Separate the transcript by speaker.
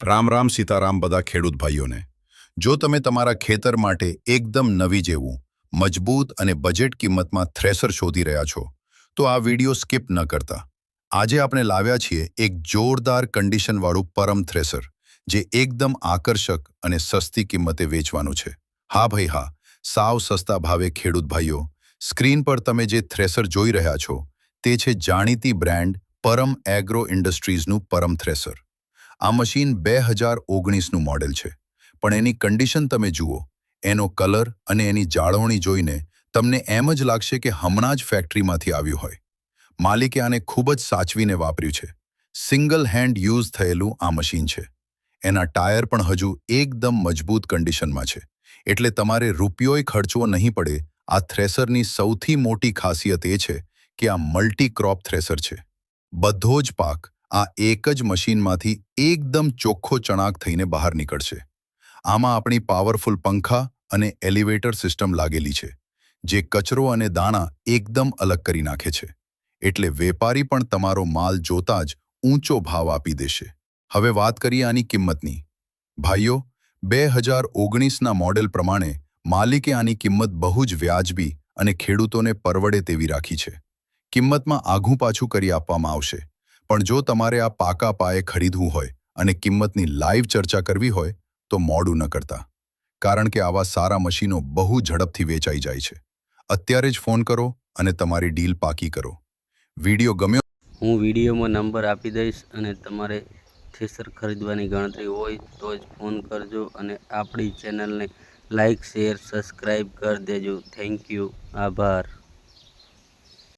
Speaker 1: રામ રામ સીતારામ બધા ખેડૂત ભાઈઓને। જો તમે તમારા ખેતર માટે એકદમ નવી જેવું મજબૂત અને બજેટ કિંમતમાં થ્રેસર શોધી રહ્યા છો તો આ વિડિયો સ્કીપ ન કરતા। આજે આપણે લાવ્યા છીએ એક જોરદાર કન્ડિશનવાળું પરમ થ્રેસર જે એકદમ આકર્ષક અને સસ્તી કિંમતે વેચવાનું છે। હા ભાઈ હા, સાવ સસ્તા ભાવે ખેડૂત ભાઈઓ, સ્ક્રીન પર તમે જે થ્રેસર જોઈ રહ્યા છો તે છે જાણીતી બ્રાન્ડ પરમ એગ્રો ઇન્ડસ્ટ્રીઝનું પરમ થ્રેસર। આ મશીન 2019નું મોડેલ છે, પણ એની કન્ડિશન તમે જુઓ, એનો કલર અને એની જાળવણી જોઈને તમને એમ જ લાગશે કે હમણાં જ ફેક્ટરીમાંથી આવ્યું હોય। માલિકે આને ખૂબ જ સાચવીને વાપર્યું છે। સિંગલ હેન્ડ યુઝ થયેલું આ મશીન છે। એના ટાયર પણ હજુ એકદમ મજબૂત કન્ડિશનમાં છે, એટલે તમારે રૂપિયોય ખર્ચવો નહીં પડે। આ થ્રેસરની સૌથી મોટી ખાસિયત એ છે કે આ મલ્ટી ક્રોપ થ્રેસર છે। બધો જ પાક આ એક જ મશીનમાંથી એકદમ ચોખ્ખો ચણાક થઈને બહાર નીકળશે। આમાં આપણી પાવરફુલ પંખા અને એલિવેટર સિસ્ટમ લાગેલી છે, જે કચરો અને દાણા એકદમ અલગ કરી નાખે છે, એટલે વેપારી પણ તમારો માલ જોતા જ ઊંચો ભાવ આપી દેશે। હવે વાત કરીએ આની કિંમતની। ભાઈઓ, 2019ના મોડેલ પ્રમાણે માલિકે આની કિંમત બહુ જ વ્યાજબી અને ખેડૂતોને પરવડે તેવી રાખી છે। કિંમતમાં આઘું પાછું કરી આપવામાં આવશે, પણ જો તમારે આ પાકા પાયે ખરીદવું હોય અને કિંમતની લાઈવ ચર્ચા કરવી હોય તો મોડું ન કરતા, કારણ કે આવા સારા મશીનો બહુ ઝડપથી વેચાઈ જાય છે। અત્યારે જ ફોન કરો અને તમારી ડીલ પાકી કરો। વિડીયો ગમ્યો?
Speaker 2: હું વિડીયોમાં નંબર આપી દઈશ અને તમારે થ્રેસર ખરીદવાની ગણતરી હોય તો જ ફોન કરજો અને આપણી ચેનલને લાઈક, શેર, સબસ્ક્રાઈબ કરી દેજો। થેન્ક યુ, આભાર।